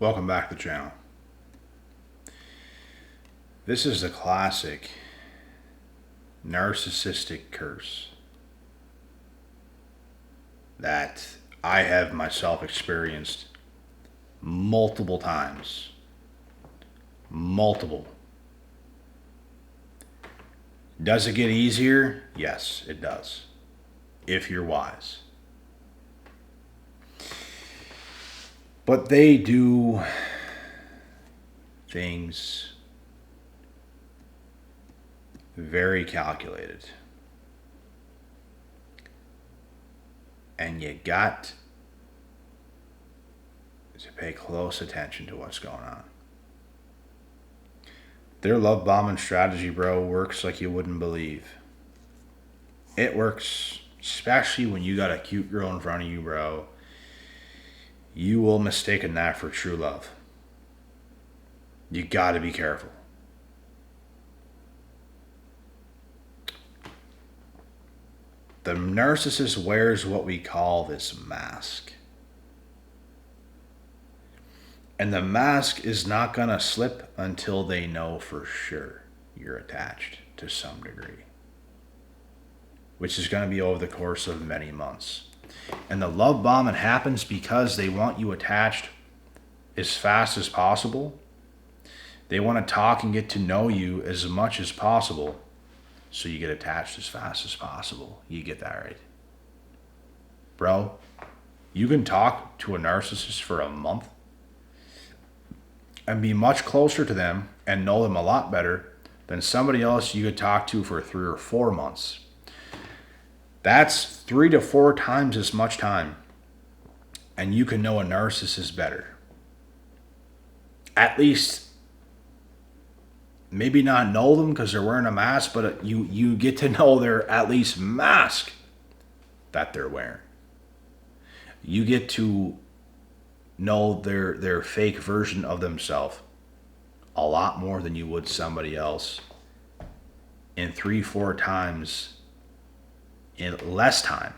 Welcome back to the channel. This is the classic narcissistic curse that I have myself experienced multiple times. Multiple. Does it get easier? Yes, it does. If you're wise. But they do things very calculated. And you got to pay close attention to what's going on. Their love bombing strategy, bro, works like you wouldn't believe. It works, especially when you got a cute girl in front of you, bro. You will mistake that for true love. You got to be careful. The narcissist wears what we call this mask. And the mask is not going to slip until they know for sure you're attached to some degree, which is going to be over the course of many months. And the love bombing happens because they want you attached as fast as possible. They want to talk and get to know you as much as possible, so you get attached as fast as possible. You get that right. Bro, you can talk to a narcissist for a month and be much closer to them and know them a lot better than somebody else you could talk to for 3 or 4 months. That's 3 to 4 times as much time. And you can know a narcissist better. At least, maybe not know them because they're wearing a mask, but you get to know their at least mask that they're wearing. You get to know their fake version of themselves a lot more than you would somebody else in 3-4 times in less time.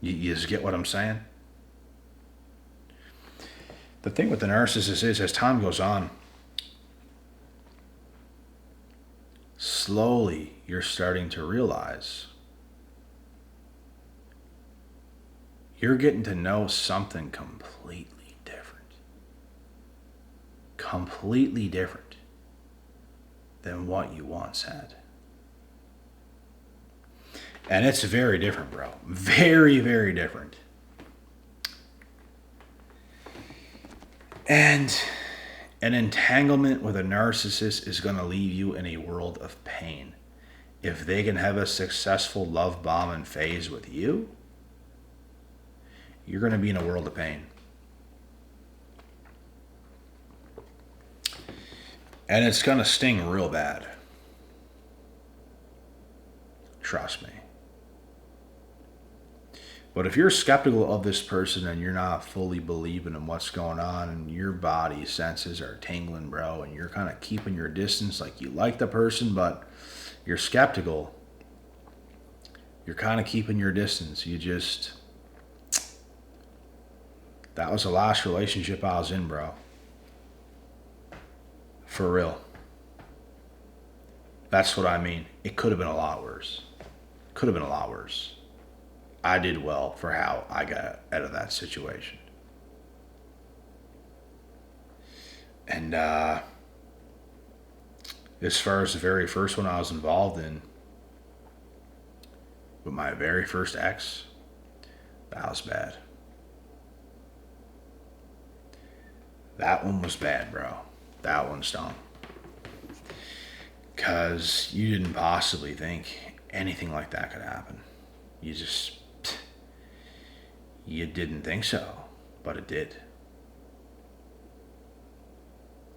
You just get what I'm saying? The thing with the narcissist is, as time goes on, slowly you're starting to realize you're getting to know something completely different. Completely different than what you once had. And it's very different, bro. Very, very different. And an entanglement with a narcissist is going to leave you in a world of pain. If they can have a successful love bombing phase with you, you're going to be in a world of pain. And it's going to sting real bad. Trust me. But if you're skeptical of this person and you're not fully believing in what's going on and your body senses are tingling, bro, and you're kind of keeping your distance, like you like the person, but you're skeptical, you're kind of keeping your distance. That was the last relationship I was in, bro. For real. That's what I mean. It could have been a lot worse. Could have been a lot worse. I did well for how I got out of that situation. And as far as the very first one I was involved in, with my very first ex, that was bad. That one was bad, bro. That one stung. Because you didn't possibly think anything like that could happen. You didn't think so, but it did.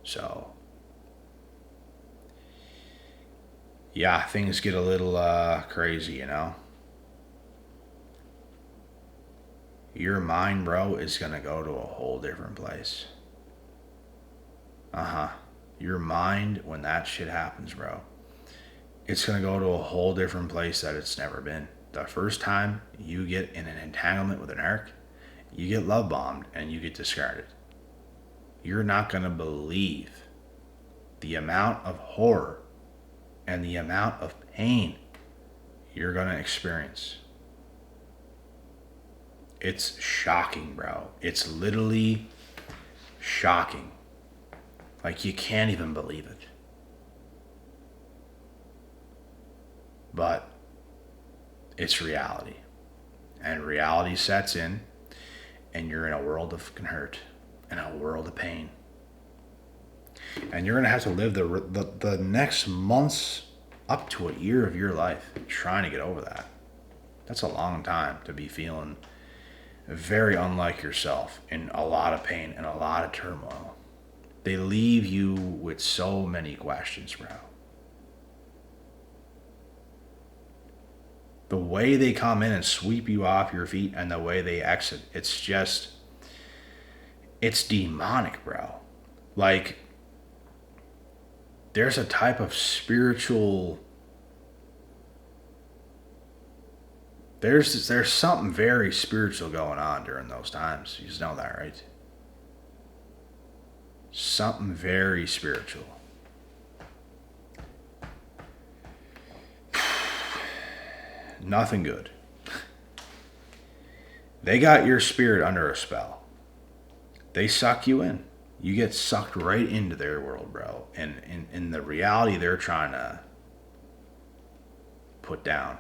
So, yeah, things get a little crazy, you know? Your mind, bro, is going to go to a whole different place. Your mind, when that shit happens, bro, it's going to go to a whole different place that it's never been. The first time you get in an entanglement with an narc, you get love bombed and you get discarded. you're not going to believe the amount of horror and the amount of pain you're going to experience. It's shocking, bro. It's literally shocking. Like, you can't even believe it. But it's reality. And reality sets in, and you're in a world of hurt and a world of pain. And you're going to have to live the next months up to a year of your life trying to get over that. That's a long time to be feeling very unlike yourself, in a lot of pain and a lot of turmoil. They leave you with so many questions, bro. The way they come in and sweep you off your feet and the way they exit, it's demonic, bro. Like, there's a type of spiritual, there's something very spiritual going on during those times. You just know that, right? Something very spiritual. Nothing good. They got your spirit under a spell. They suck you in. You get sucked right into their world, bro. And in the reality they're trying to put down.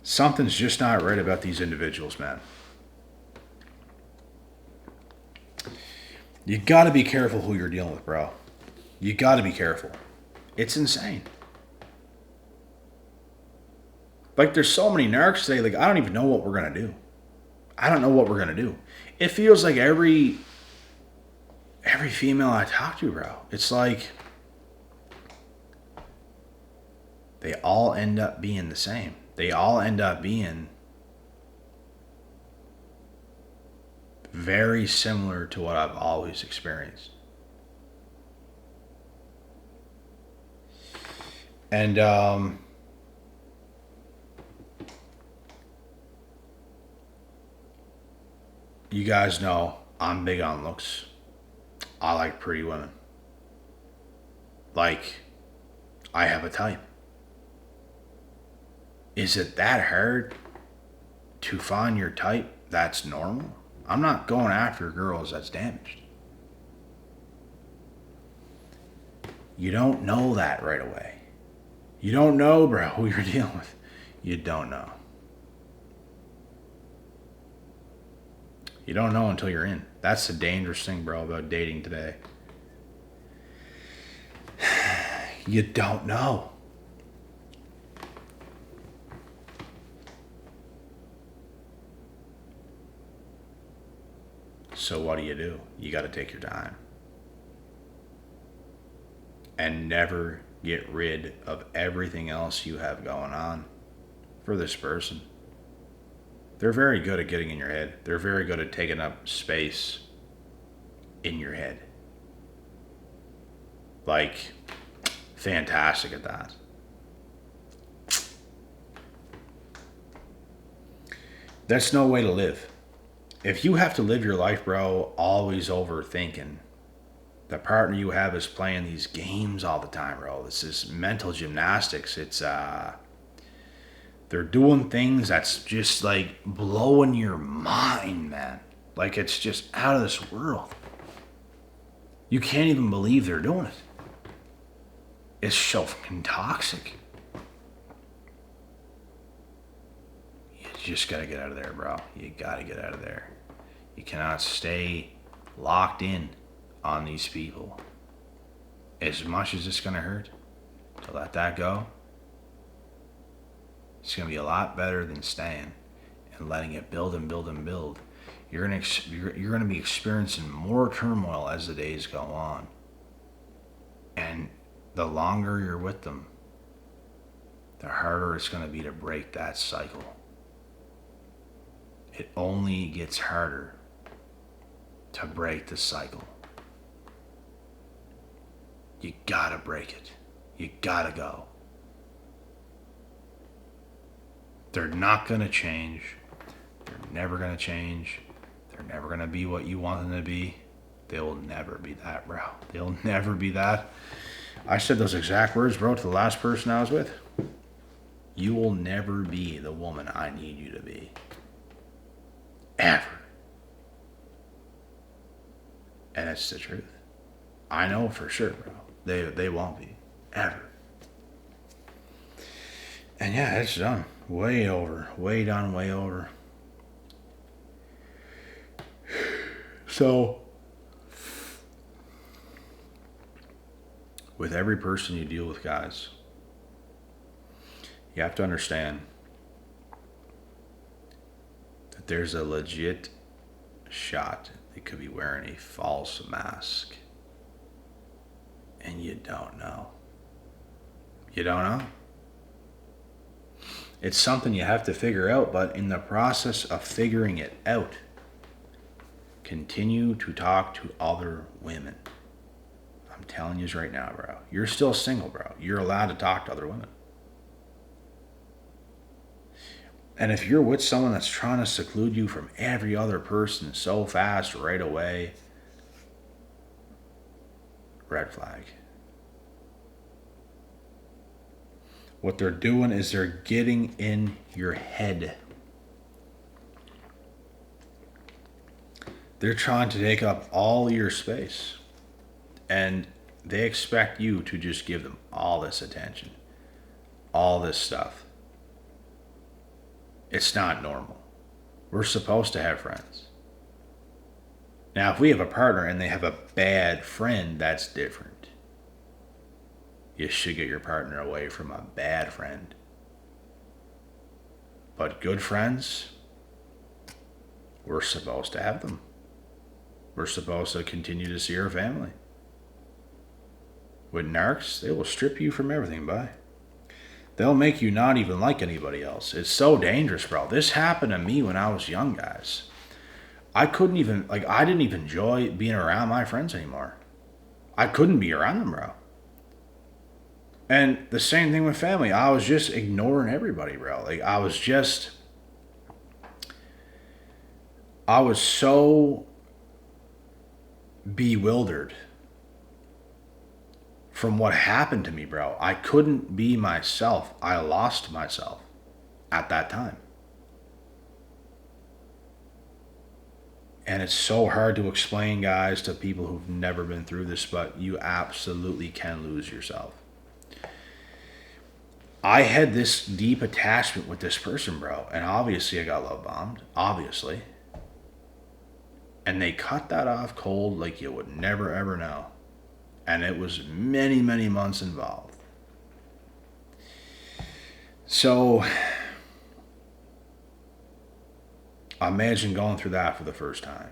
Something's just not right about these individuals, man. You gotta be careful who you're dealing with, bro. You gotta be careful. It's insane. Like, there's so many narcs today, like, I don't even know what we're gonna do. I don't know what we're gonna do. It feels like every female I talk to, bro, it's like they all end up being the same. They all end up being very similar to what I've always experienced. And you guys know I'm big on looks. I like pretty women. Like, I have a type. Is it that hard to find your type that's normal? I'm not going after girls that's damaged. You don't know that right away. You don't know, bro, who you're dealing with. You don't know. You don't know until you're in. That's the dangerous thing, bro, about dating today. You don't know. So what do? You got to take your time. And never get rid of everything else you have going on for this person. They're very good at getting in your head. They're very good at taking up space in your head. Like, fantastic at that. That's no way to live. If you have to live your life, bro, always overthinking, the partner you have is playing these games all the time, bro. This is mental gymnastics. It's they're doing things that's just like blowing your mind, man. Like, it's just out of this world. You can't even believe they're doing it. It's so fucking toxic. You just gotta get out of there, bro. You gotta get out of there. You cannot stay locked in on these people. As much as it's gonna hurt to let that go, it's gonna be a lot better than staying and letting it build and build and build. You're gonna be experiencing more turmoil as the days go on, and the longer you're with them, the harder it's gonna be to break that cycle. It only gets harder to break the cycle. You gotta break it. You gotta go. They're not gonna change. They're never gonna change. They're never going to be what you want them to be. They will never be that, bro. They'll never be that. I said those exact words, bro, to the last person I was with. You will never be the woman I need you to be. Ever. And it's the truth. I know for sure, bro. They won't be. Ever. And yeah, it's done. Way over. Way done, way over. So, with every person you deal with, guys, you have to understand that there's a legit shot they could be wearing a false mask. And you don't know. You don't know? It's something you have to figure out, but in the process of figuring it out, continue to talk to other women. I'm telling you right now, bro. You're still single, bro. You're allowed to talk to other women. And if you're with someone that's trying to seclude you from every other person so fast right away, red flag. What they're doing is they're getting in your head. They're trying to take up all your space. And they expect you to just give them all this attention. All this stuff. It's not normal. We're supposed to have friends. Now, if we have a partner and they have a bad friend, that's different. You should get your partner away from a bad friend. But good friends, we're supposed to have them. We're supposed to continue to see our family. With narcs, they will strip you from everything, bye. They'll make you not even like anybody else. It's so dangerous, bro. This happened to me when I was young, guys. I didn't even enjoy being around my friends anymore. I couldn't be around them, bro. And the same thing with family. I was just ignoring everybody, bro. Like, I was so bewildered from what happened to me, bro. I couldn't be myself. I lost myself at that time. And it's so hard to explain, guys, to people who've never been through this, but you absolutely can lose yourself. I had this deep attachment with this person, bro. And obviously I got love bombed. Obviously. And they cut that off cold like you would never ever know. And it was many, many months involved. So, imagine going through that for the first time.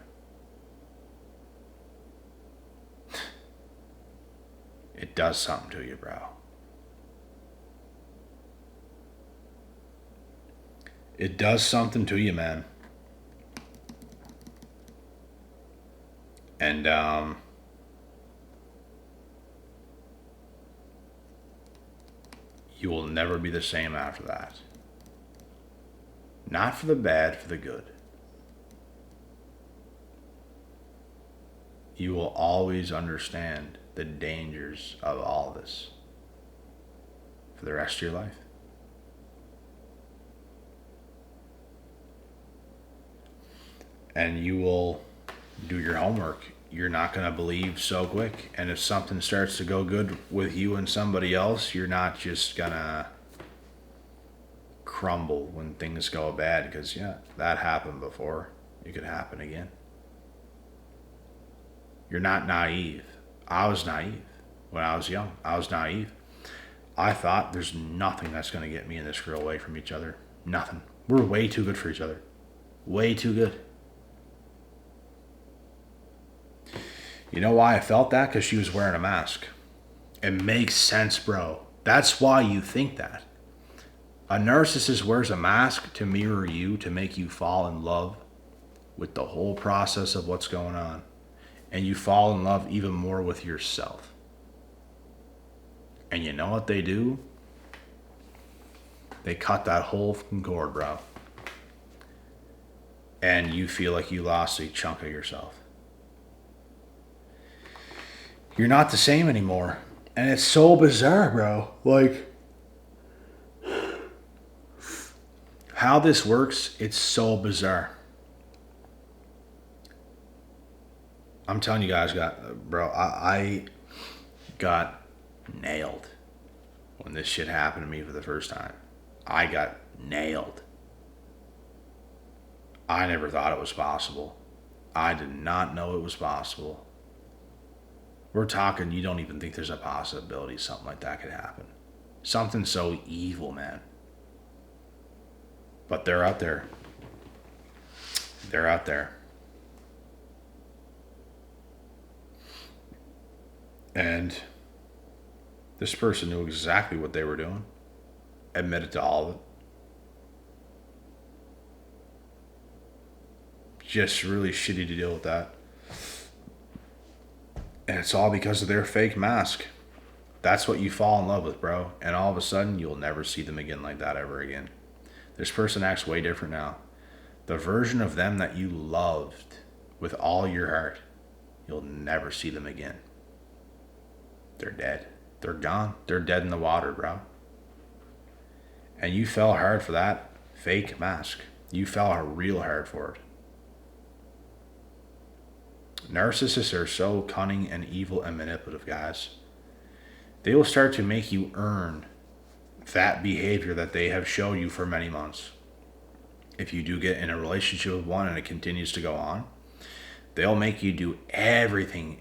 It does something to you, bro. It does something to you, man. And, you will never be the same after that. Not for the bad, for the good. You will always understand the dangers of all this for the rest of your life. And you will do your homework. You're not going to believe so quick. And if something starts to go good with you and somebody else, you're not just going to crumble when things go bad. Because, yeah, that happened before. It could happen again. You're not naive. I was naive when I was young. I was naive. I thought there's nothing that's going to get me and this girl away from each other. Nothing. We're way too good for each other. Way too good. You know why I felt that? Because she was wearing a mask. It makes sense, bro. That's why you think that. A narcissist wears a mask to mirror you, to make you fall in love with the whole process of what's going on. And you fall in love even more with yourself. And you know what they do? They cut that whole fucking cord, bro. and you feel like you lost a chunk of yourself. You're not the same anymore. And it's so bizarre, bro. Like, how this works, it's so bizarre. I'm telling you guys, I got nailed when this shit happened to me for the first time. I got nailed. I never thought it was possible. I did not know it was possible. We're talking, you don't even think there's a possibility something like that could happen. Something so evil, man. But they're out there. They're out there. And this person knew exactly what they were doing. Admitted to all of it. Just really shitty to deal with that. And it's all because of their fake mask. That's what you fall in love with, bro. And all of a sudden, you'll never see them again like that ever again. This person acts way different now. The version of them that you loved with all your heart, you'll never see them again. They're dead. They're gone. They're dead in the water, bro. And you fell hard for that fake mask. You fell real hard for it. Narcissists are so cunning and evil and manipulative, guys. They will start to make you earn that behavior that they have shown you for many months. If you do get in a relationship with one and it continues to go on, they'll make you do everything,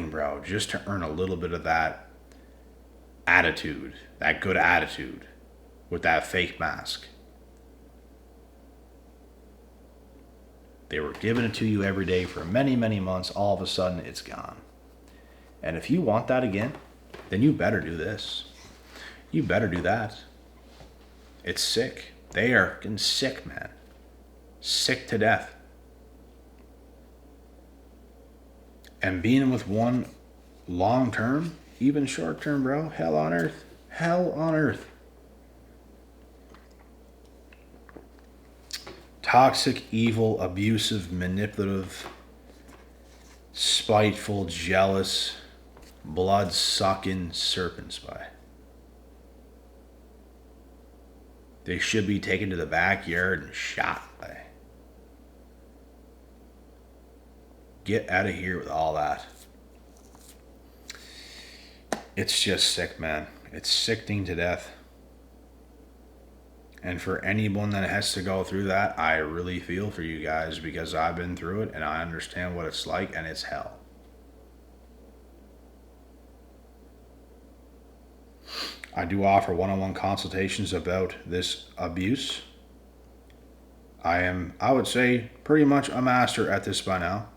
bro, just to earn a little bit of that attitude, that good attitude with that fake mask. They were giving it to you every day for many, many months. All of a sudden, it's gone. And if you want that again, then you better do this. You better do that. It's sick. They are getting sick, man. Sick to death. And being with one long term, even short term, bro, hell on earth. Hell on earth. Toxic, evil, abusive, manipulative, spiteful, jealous, blood-sucking serpent spy. They should be taken to the backyard and shot. Get out of here with all that. It's just sick, man. It's sickening to death. And for anyone that has to go through that, I really feel for you guys because I've been through it and I understand what it's like, and it's hell. I do offer one-on-one consultations about this abuse. I would say, pretty much a master at this by now.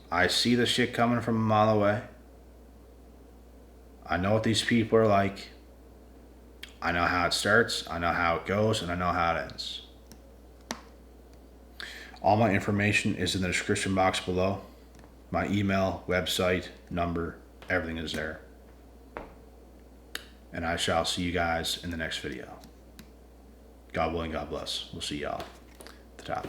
I see the shit coming from a mile away. I know what these people are like. I know how it starts, I know how it goes, and I know how it ends. All my information is in the description box below. My email, website, number, everything is there. And I shall see you guys in the next video. God willing, God bless. We'll see y'all at the top.